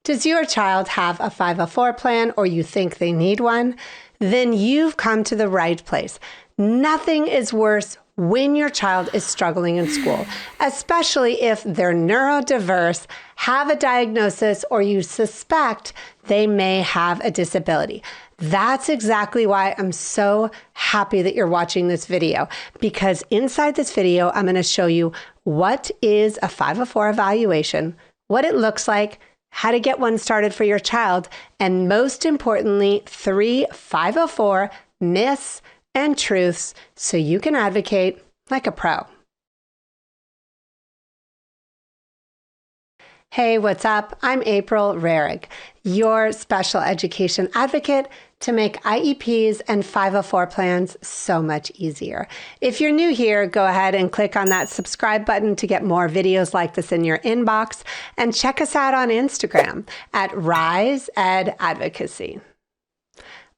Does your child have a 504 plan or you think they need one? Then you've come to the right place. Nothing is worse when your child is struggling in school, especially if they're neurodiverse, have a diagnosis, or you suspect they may have a disability. That's exactly why I'm so happy that you're watching this video, because inside this video, I'm going to show you what is a 504 evaluation, what it looks like, how to get one started for your child, and most importantly, 3 504 myths and truths so you can advocate like a pro. Hey, what's up? I'm April Rarig, your special education advocate to make IEPs and 504 plans so much easier. If you're new here, go ahead and click on that subscribe button to get more videos like this in your inbox, and check us out on Instagram at Rise Ed Advocacy.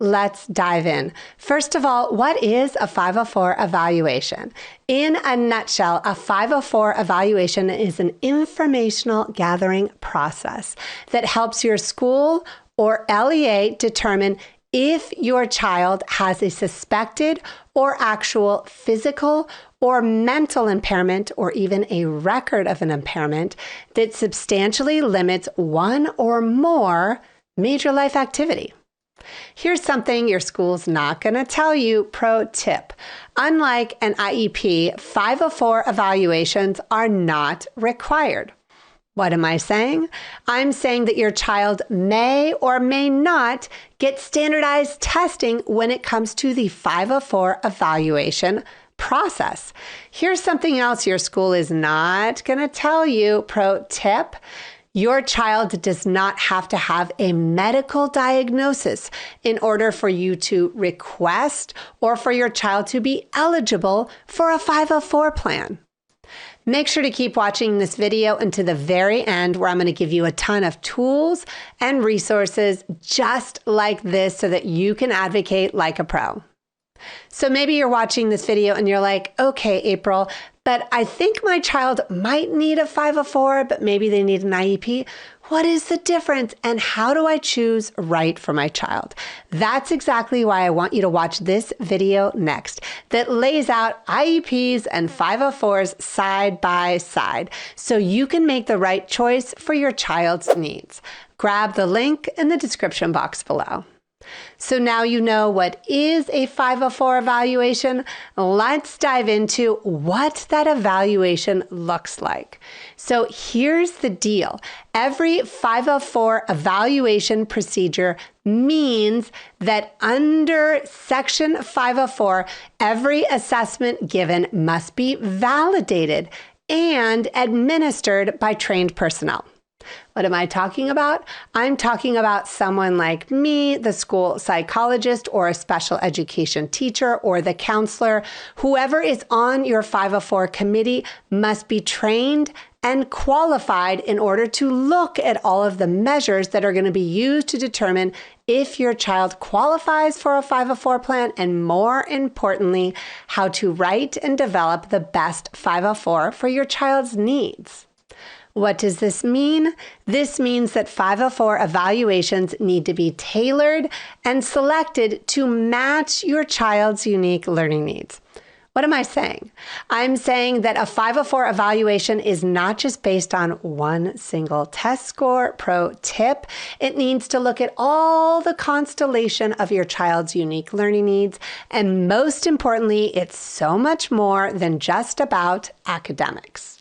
Let's dive in. First of all, what is a 504 evaluation? In a nutshell, a 504 evaluation is an informational gathering process that helps your school or LEA determine if your child has a suspected or actual physical or mental impairment, or even a record of an impairment that substantially limits one or more major life activity. Here's something your school's not going to tell you. Pro tip. Unlike an IEP, 504 evaluations are not required. What am I saying? I'm saying that your child may or may not get standardized testing when it comes to the 504 evaluation process. Here's something else your school is not going to tell you. Pro tip. Your child does not have to have a medical diagnosis in order for you to request or for your child to be eligible for a 504 plan. Make sure to keep watching this video until the very end, where I'm going to give you a ton of tools and resources just like this so that you can advocate like a pro. So maybe you're watching this video and you're like, okay, April, but I think my child might need a 504, but maybe they need an IEP. What is the difference, and how do I choose right for my child? That's exactly why I want you to watch this video next that lays out IEPs and 504s side by side so you can make the right choice for your child's needs. Grab the link in the description box below. So now you know what is a 504 evaluation. Let's dive into what that evaluation looks like. So here's the deal. Every 504 evaluation procedure means that under Section 504, every assessment given must be validated and administered by trained personnel. What am I talking about? I'm talking about someone like me, the school psychologist, or a special education teacher, or the counselor. Whoever is on your 504 committee must be trained and qualified in order to look at all of the measures that are going to be used to determine if your child qualifies for a 504 plan, and more importantly, how to write and develop the best 504 for your child's needs. What does this mean? This means that 504 evaluations need to be tailored and selected to match your child's unique learning needs. What am I saying? I'm saying that a 504 evaluation is not just based on one single test score. Pro tip, it needs to look at all the constellation of your child's unique learning needs. And most importantly, it's so much more than just about academics.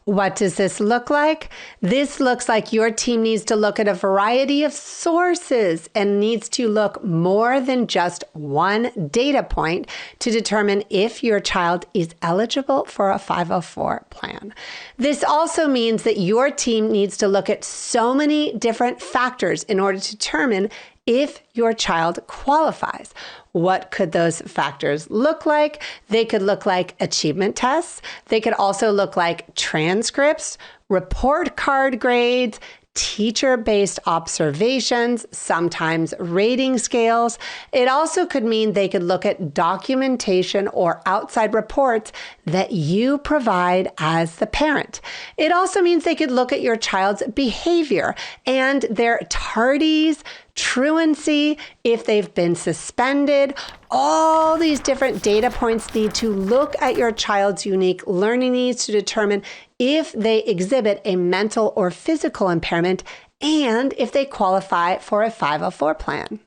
What does this look like? This looks like your team needs to look at a variety of sources and needs to look more than just one data point to determine if your child is eligible for a 504 plan. This also means that your team needs to look at so many different factors in order to determine if your child qualifies. What could those factors look like? They could look like achievement tests. They could also look like transcripts, report card grades, teacher-based observations, sometimes rating scales. It also could mean they could look at documentation or outside reports that you provide as the parent. It also means they could look at your child's behavior and their tardies, truancy, if they've been suspended. All these different data points need to look at your child's unique learning needs to determine if they exhibit a mental or physical impairment and if they qualify for a 504 plan.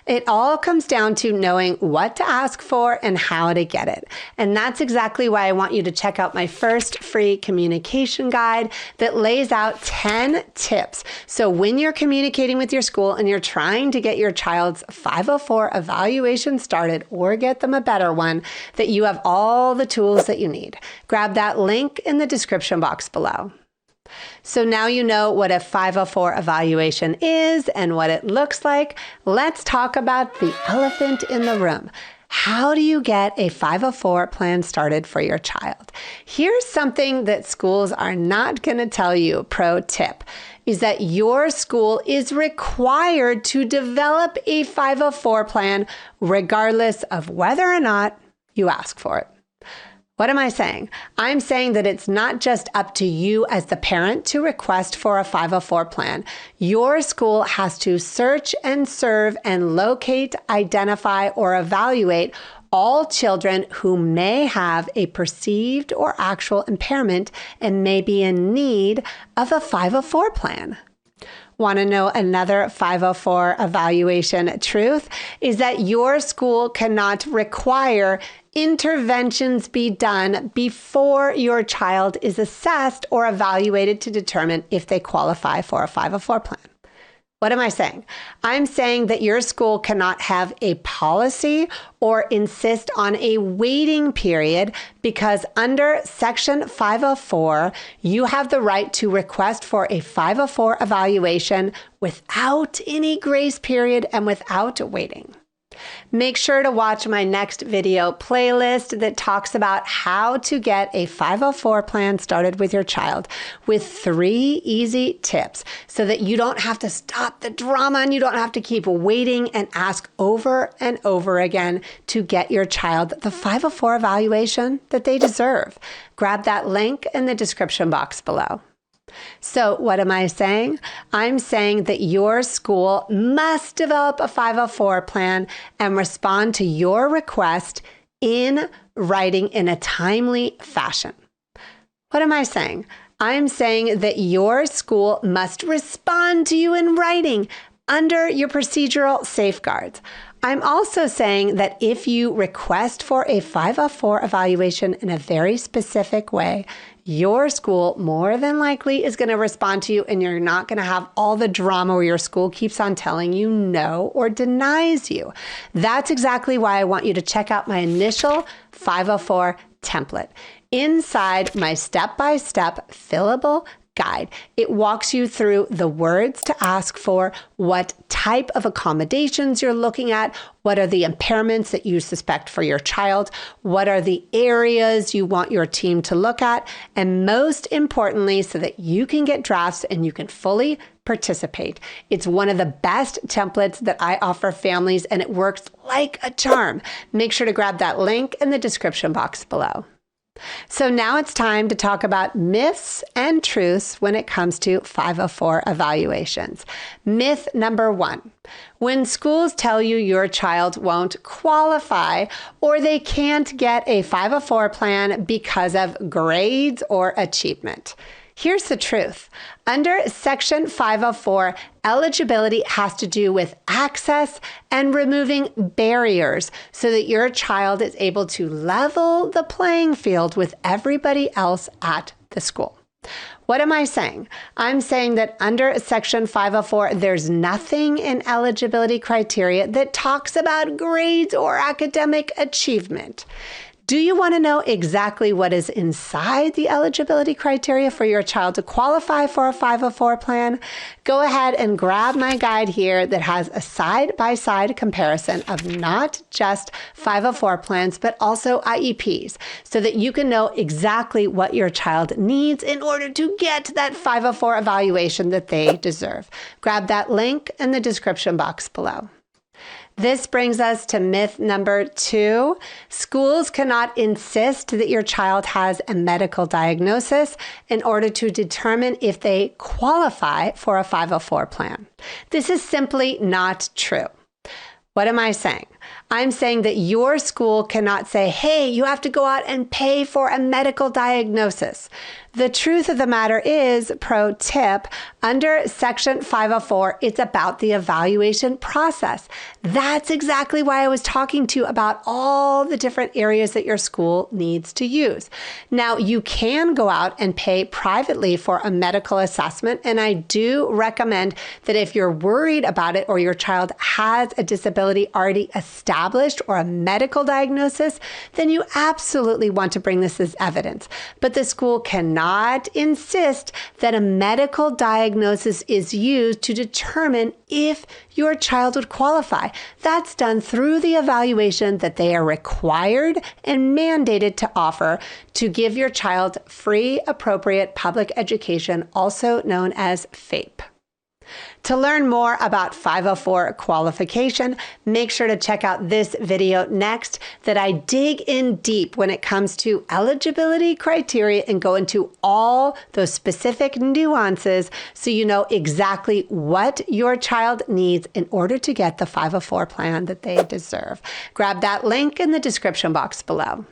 It all comes down to knowing what to ask for and how to get it. And that's exactly why I want you to check out my first free communication guide that lays out 10 tips. So when you're communicating with your school and you're trying to get your child's 504 evaluation started or get them a better one, that you have all the tools that you need. Grab that link in the description box below. So now you know what a 504 evaluation is and what it looks like. Let's talk about the elephant in the room. How do you get a 504 plan started for your child? Here's something that schools are not going to tell you. Pro tip is that your school is required to develop a 504 plan regardless of whether or not you ask for it. What am I saying? I'm saying that it's not just up to you as the parent to request for a 504 plan. Your school has to search and serve and locate, identify, or evaluate all children who may have a perceived or actual impairment and may be in need of a 504 plan. Want to know another 504 evaluation truth? Is that your school cannot require interventions be done before your child is assessed or evaluated to determine if they qualify for a 504 plan. What am I saying? I'm saying that your school cannot have a policy or insist on a waiting period because under Section 504, you have the right to request for a 504 evaluation without any grace period and without waiting. Make sure to watch my next video playlist that talks about how to get a 504 plan started with your child with 3 easy tips so that you don't have to stop the drama and you don't have to keep waiting and ask over and over again to get your child the 504 evaluation that they deserve. Grab that link in the description box below. So what am I saying? I'm saying that your school must develop a 504 plan and respond to your request in writing in a timely fashion. What am I saying? I'm saying that your school must respond to you in writing under your procedural safeguards. I'm also saying that if you request for a 504 evaluation in a very specific way, your school more than likely is going to respond to you and you're not going to have all the drama where your school keeps on telling you no or denies you. That's exactly why I want you to check out my initial 504 template. Inside my step-by-step fillable guide, it walks you through the words to ask for, what type of accommodations you're looking at, what are the impairments that you suspect for your child, what are the areas you want your team to look at, and most importantly, so that you can get drafts and you can fully participate. It's one of the best templates that I offer families and it works like a charm. Make sure to grab that link in the description box below. So now it's time to talk about myths and truths when it comes to 504 evaluations. Myth number 1, when schools tell you your child won't qualify or they can't get a 504 plan because of grades or achievement. Here's the truth. Under Section 504, eligibility has to do with access and removing barriers so that your child is able to level the playing field with everybody else at the school. What am I saying? I'm saying that under Section 504, there's nothing in eligibility criteria that talks about grades or academic achievement. Do you want to know exactly what is inside the eligibility criteria for your child to qualify for a 504 plan? Go ahead and grab my guide here that has a side-by-side comparison of not just 504 plans, but also IEPs, so that you can know exactly what your child needs in order to get that 504 evaluation that they deserve. Grab that link in the description box below. This brings us to myth number 2. Schools cannot insist that your child has a medical diagnosis in order to determine if they qualify for a 504 plan. This is simply not true. What am I saying? I'm saying that your school cannot say, hey, you have to go out and pay for a medical diagnosis. The truth of the matter is, pro tip, under Section 504, it's about the evaluation process. That's exactly why I was talking to you about all the different areas that your school needs to use. Now, you can go out and pay privately for a medical assessment, and I do recommend that if you're worried about it or your child has a disability already established or a medical diagnosis, then you absolutely want to bring this as evidence. But the school cannot insist that a medical diagnosis is used to determine if your child would qualify. That's done through the evaluation that they are required and mandated to offer to give your child free, appropriate public education, also known as FAPE. To learn more about 504 qualification, make sure to check out this video next that I dig in deep when it comes to eligibility criteria and go into all those specific nuances so you know exactly what your child needs in order to get the 504 plan that they deserve. Grab that link in the description box below.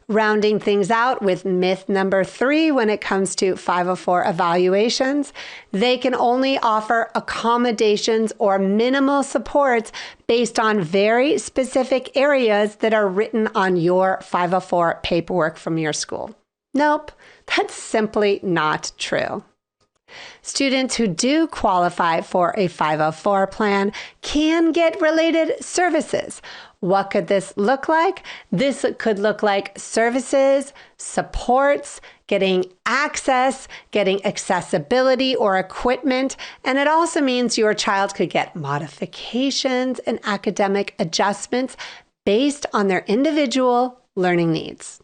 Rounding things out with myth number 3 when it comes to 504 evaluations, they can only offer accommodations or minimal supports based on very specific areas that are written on your 504 paperwork from your school. Nope, that's simply not true. Students who do qualify for a 504 plan can get related services. What could this look like? This could look like services, supports, getting access, getting accessibility or equipment, and it also means your child could get modifications and academic adjustments based on their individual learning needs.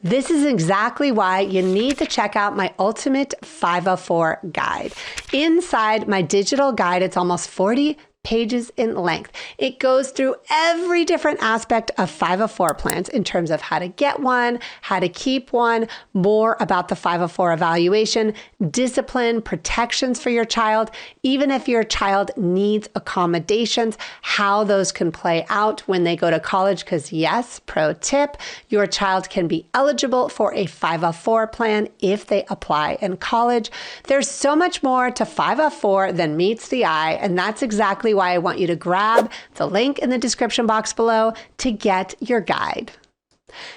This is exactly why you need to check out my Ultimate 504 guide. Inside my digital guide, it's almost 40 pages in length. It goes through every different aspect of 504 plans in terms of how to get one, how to keep one, more about the 504 evaluation, discipline, protections for your child, even if your child needs accommodations, how those can play out when they go to college. Because yes, pro tip, your child can be eligible for a 504 plan if they apply in college. There's so much more to 504 than meets the eye, and that's exactly why I want you to grab the link in the description box below to get your guide.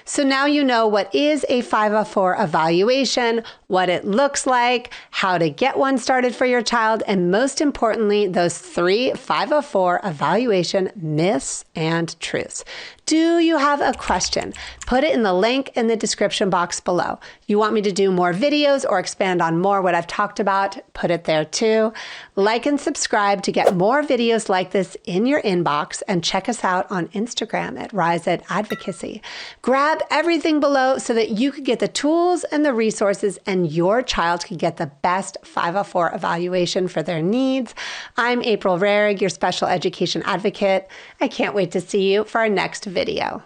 So now you know what is a 504 evaluation, what it looks like, how to get one started for your child, and most importantly, those 3 504 evaluation myths and truths. Do you have a question? Put it in the link in the description box below. You want me to do more videos or expand on more what I've talked about? Put it there too. Like and subscribe to get more videos like this in your inbox, and check us out on Instagram at Advocacy. Grab everything below so that you could get the tools and the resources and your child could get the best 504 evaluation for their needs. I'm April Rarig, your special education advocate. I can't wait to see you for our next video.